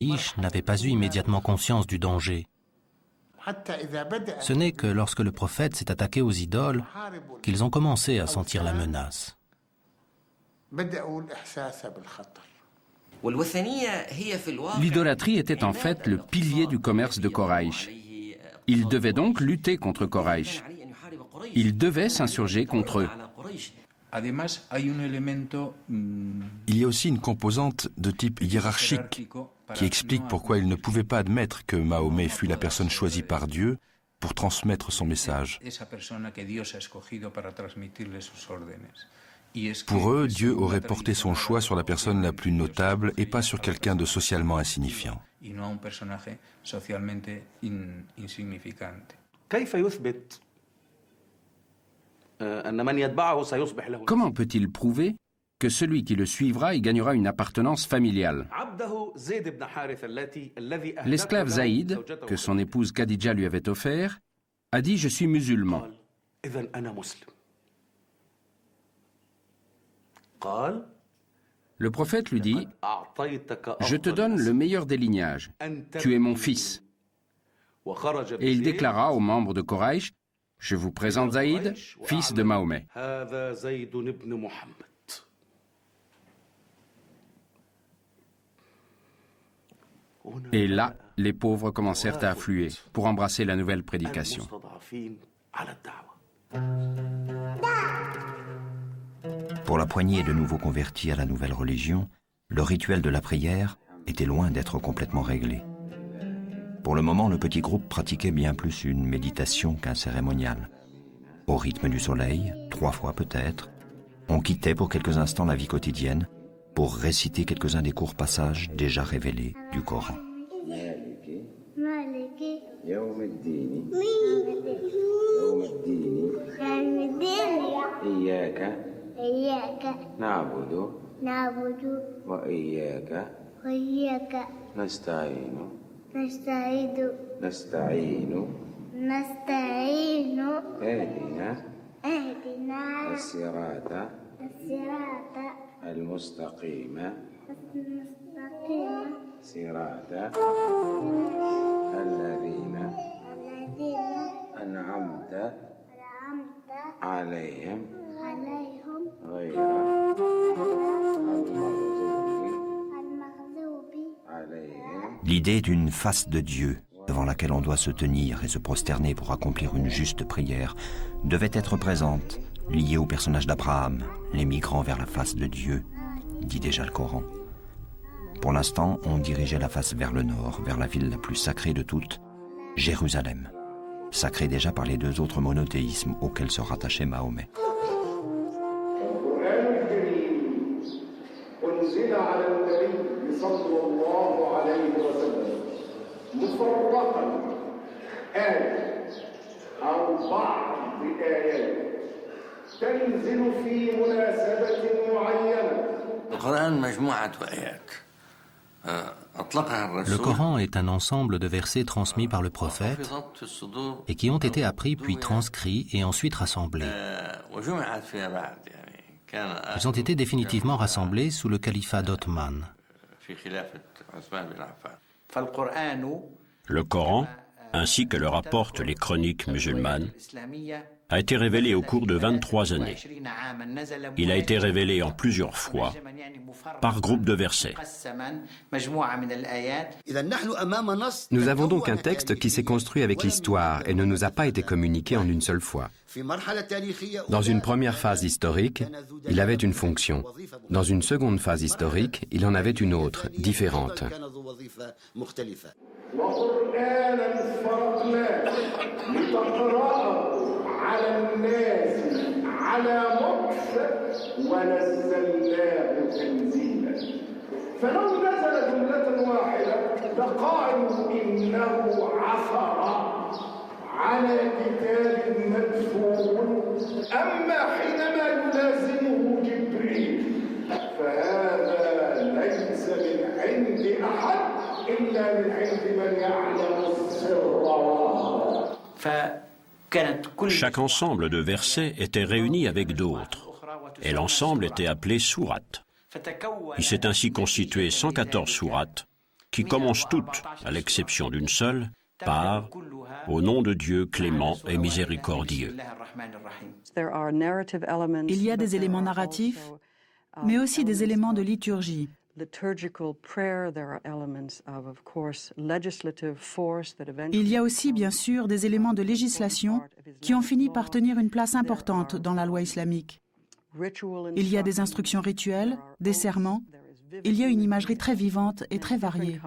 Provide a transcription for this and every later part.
Quraysh n'avaient pas eu immédiatement conscience du danger. Ce n'est que lorsque le prophète s'est attaqué aux idoles qu'ils ont commencé à sentir la menace. L'idolâtrie était en fait le pilier du commerce de Quraïch. Il devait donc lutter contre Quraïch. Il devait s'insurger contre eux. Il y a aussi une composante de type hiérarchique qui explique pourquoi il ne pouvait pas admettre que Mahomet fût la personne choisie par Dieu pour transmettre son message. Pour eux, Dieu aurait porté son choix sur la personne la plus notable et pas sur quelqu'un de socialement insignifiant. Comment peut-il prouver que celui qui le suivra y gagnera une appartenance familiale? L'esclave Zaïd, que son épouse Khadija lui avait offert, a dit « Je suis musulman ». Le prophète lui dit « Je te donne le meilleur des lignages, tu es mon fils ». Et il déclara aux membres de Quraïch « Je vous présente Zaïd, fils de Mahomet ». Et là, les pauvres commencèrent à affluer pour embrasser la nouvelle prédication. Pour la poignée de nouveaux convertis à la nouvelle religion, le rituel de la prière était loin d'être complètement réglé. Pour le moment, le petit groupe pratiquait bien plus une méditation qu'un cérémonial. Au rythme du soleil, 3 fois peut-être, on quittait pour quelques instants la vie quotidienne pour réciter quelques-uns des courts passages déjà révélés du Coran. L'idée d'une face de Dieu devant laquelle on doit se tenir et se prosterner pour accomplir une juste prière devait être présente, liée au personnage d'Abraham, les migrants vers la face de Dieu, dit déjà le Coran. Pour l'instant, on dirigeait la face vers le nord, vers la ville la plus sacrée de toutes, Jérusalem, sacrée déjà par les 2 autres monothéismes auxquels se rattachait Mahomet. Le Coran est un ensemble de versets transmis par le prophète et qui ont été appris puis transcrits et ensuite rassemblés. Ils ont été définitivement rassemblés sous le califat d'Othman. Le Coran, ainsi que le rapportent les chroniques musulmanes, a été révélé au cours de 23 années. Il a été révélé en plusieurs fois, par groupe de versets. Nous avons donc un texte qui s'est construit avec l'histoire et ne nous a pas été communiqué en une seule fois. Dans une première phase historique, il avait une fonction. Dans une seconde phase historique, il en avait une autre, différente. Chaque ensemble de versets était réuni avec d'autres, et l'ensemble était appelé sourate. Il s'est ainsi constitué 114 sourates, qui commencent toutes, à l'exception d'une seule, par « Au nom de Dieu clément et miséricordieux ». Il y a des éléments narratifs, mais aussi des éléments de liturgie. Il y a aussi, bien sûr, des éléments de législation qui ont fini par tenir une place importante dans la loi islamique. Il y a des instructions rituelles, des serments. Il y a une imagerie très vivante et très variée.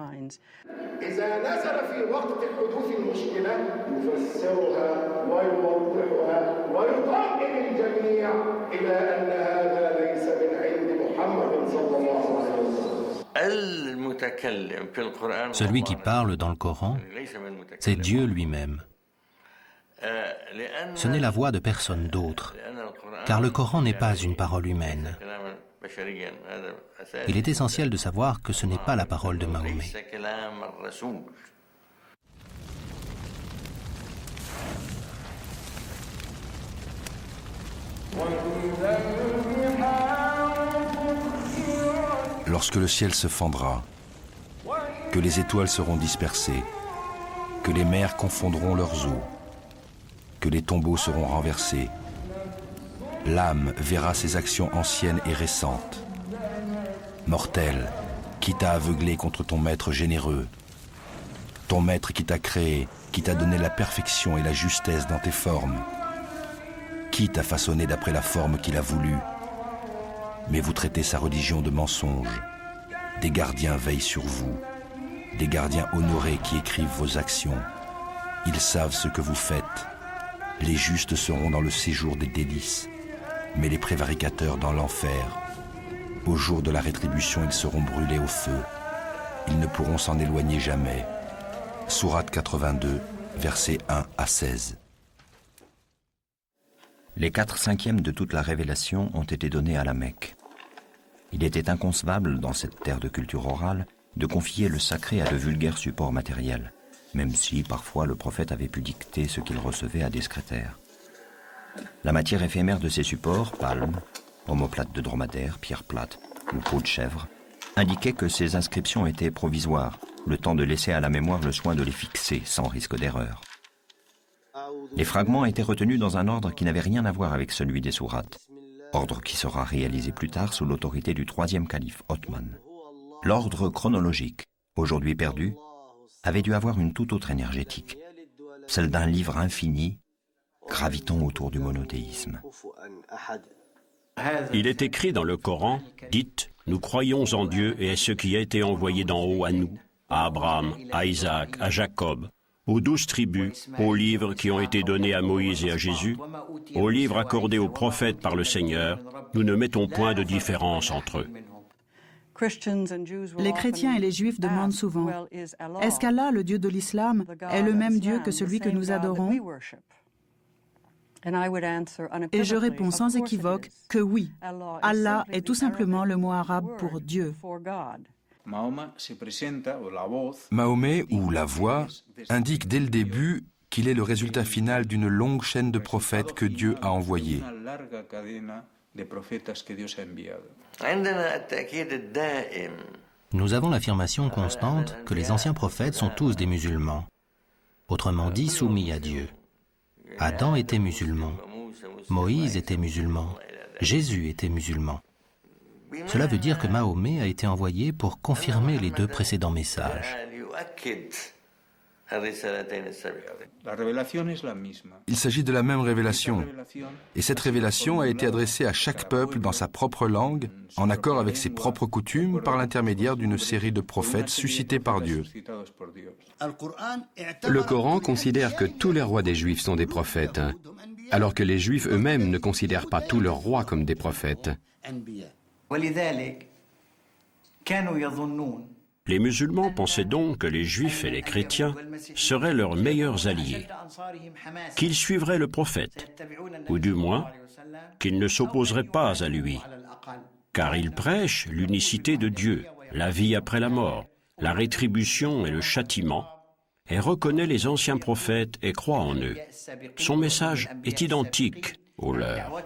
Celui qui parle dans le Coran, c'est Dieu lui-même. Ce n'est la voix de personne d'autre, car le Coran n'est pas une parole humaine. Il est essentiel de savoir que ce n'est pas la parole de Mahomet. Lorsque le ciel se fendra, que les étoiles seront dispersées, que les mers confondront leurs eaux, que les tombeaux seront renversés, l'âme verra ses actions anciennes et récentes. Mortel, qui t'a aveuglé contre ton maître généreux, ton maître qui t'a créé, qui t'a donné la perfection et la justesse dans tes formes, qui t'a façonné d'après la forme qu'il a voulu. Mais vous traitez sa religion de mensonge. Des gardiens veillent sur vous, des gardiens honorés qui écrivent vos actions. Ils savent ce que vous faites. Les justes seront dans le séjour des délices, mais les prévaricateurs dans l'enfer. Au jour de la rétribution, ils seront brûlés au feu. Ils ne pourront s'en éloigner jamais. Sourate 82, versets 1 à 16. Les 4/5 de toute la révélation ont été donnés à la Mecque. Il était inconcevable, dans cette terre de culture orale, de confier le sacré à de vulgaires supports matériels, même si, parfois, le prophète avait pu dicter ce qu'il recevait à des secrétaires. La matière éphémère de ces supports, palmes, omoplates de dromadaire, pierres plates ou peau de chèvre, indiquait que ces inscriptions étaient provisoires, le temps de laisser à la mémoire le soin de les fixer sans risque d'erreur. Les fragments étaient retenus dans un ordre qui n'avait rien à voir avec celui des sourates, ordre qui sera réalisé plus tard sous l'autorité du 3e calife Othman. L'ordre chronologique, aujourd'hui perdu, avait dû avoir une toute autre énergétique, celle d'un livre infini gravitant autour du monothéisme. Il est écrit dans le Coran, dites, nous croyons en Dieu et à ce qui a été envoyé d'en haut à nous, à Abraham, à Isaac, à Jacob, aux 12 tribus, aux livres qui ont été donnés à Moïse et à Jésus, aux livres accordés aux prophètes par le Seigneur, nous ne mettons point de différence entre eux. Les chrétiens et les juifs demandent souvent, est-ce qu'Allah, le Dieu de l'islam, est le même Dieu que celui que nous adorons ? Et je réponds sans équivoque que oui, Allah est tout simplement le mot arabe pour Dieu. Mahomet, ou la voix, indique dès le début qu'il est le résultat final d'une longue chaîne de prophètes que Dieu a envoyés. Nous avons l'affirmation constante que les anciens prophètes sont tous des musulmans, autrement dit soumis à Dieu. Adam était musulman, Moïse était musulman, Jésus était musulman. Cela veut dire que Mahomet a été envoyé pour confirmer les 2 précédents messages. Il s'agit de la même révélation. Et cette révélation a été adressée à chaque peuple dans sa propre langue, en accord avec ses propres coutumes, par l'intermédiaire d'une série de prophètes suscités par Dieu. Le Coran considère que tous les rois des Juifs sont des prophètes, alors que les Juifs eux-mêmes ne considèrent pas tous leurs rois comme des prophètes. Les musulmans pensaient donc que les Juifs et les chrétiens seraient leurs meilleurs alliés, qu'ils suivraient le prophète, ou du moins, qu'ils ne s'opposeraient pas à lui, car il prêche l'unicité de Dieu, la vie après la mort, la rétribution et le châtiment, et reconnaît les anciens prophètes et croit en eux. Son message est identique au leur.